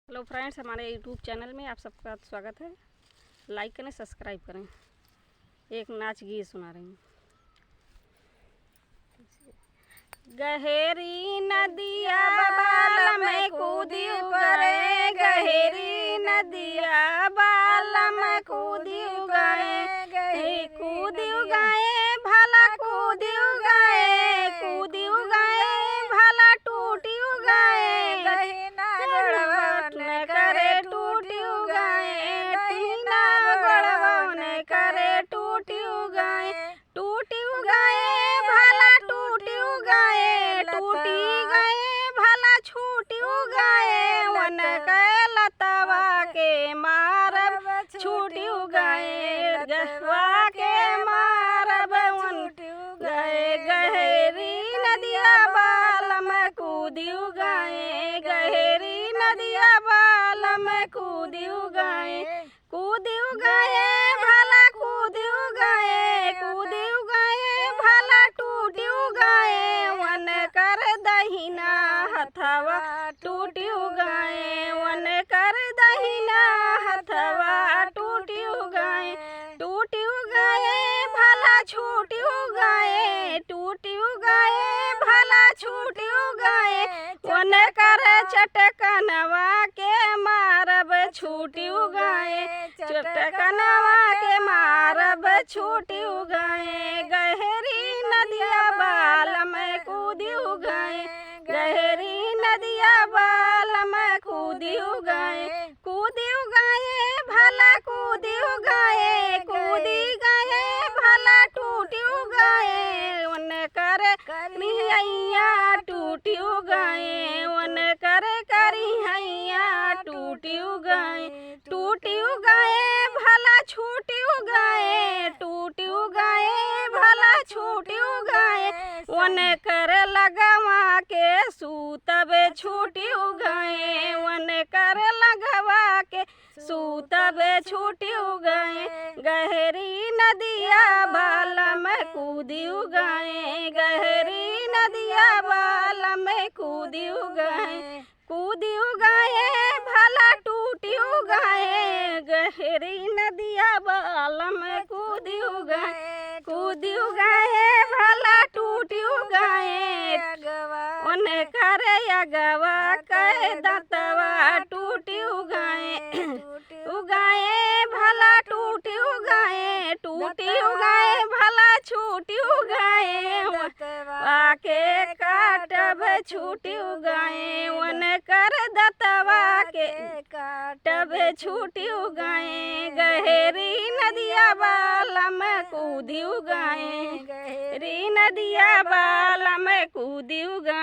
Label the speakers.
Speaker 1: Hello friends, हमारे YouTube channel में आप सबका स्वागत है। लाइक करें, सब्सक्राइब करें। एक नाच गीत सुना रही हूँ। गहेरी नदिया बाल में कूदी करे, गहेरी नदिया बाल में कूदी गए, कूदी गए भला कूदी गए, कूदी गए भला टूटी गए, गहिना गड़वन करे टूटी गए, टीना गड़वन करे टूटी गए, टूटी गए भला टूटी गए, टूटी गए भला छूटी गए, वन के लतवा के मारब छूटी गए, गहवा के मारब वन गए, गहेरी नदिया बाल में कूदी गए, गहेरी नदिया बाल में कूदी गए, कूदी गए भला कूदी गए, कूदी गए भला टूटी गए, वन कर दहिना हथवा टूटी गए, वन कर दहिना हथवा टूटी गए, टूटी गए भला छूटी गए, टूटी गए भला छूटी गए, वन कर चटकनवा के मारब छूटी गए, चटकनवा के मारब छूटी गए, गहरी नदिया बाल में कूदी गए, गहरी नदिया बाल में कूदी गए, कूदी गए भला कूदी गए, कूदी गए भला टूटी गए, वन कर करिहैया टूटी गए, वन कर करिहैया टूटी गए, टूटी गए भला छूटी गए, टूटी गए भला छूटी गए, वन कर लगवा के सूतब छूटी गए, वन कर लगवा के सूतब छूटी गए, गहरी नदिया बाल में कूदी गए, गहरी नदिया बाल में कूदी गए, कूदी गए भला टूटी गए, गहरी नदिया बाल में कूदी गए, कूदी गए भला टूटी गए, उन कर अगवा कह दतवा टूटी गए, उगाए भला टूटी गए, टूटी गए भला छूटी गए, वाके काटब छूटी गए, वन कर दतवा के काटब छूटी गए, गहरी नदिया बाल में कूदी गए, गहरी नदिया बाल में कूदी गए।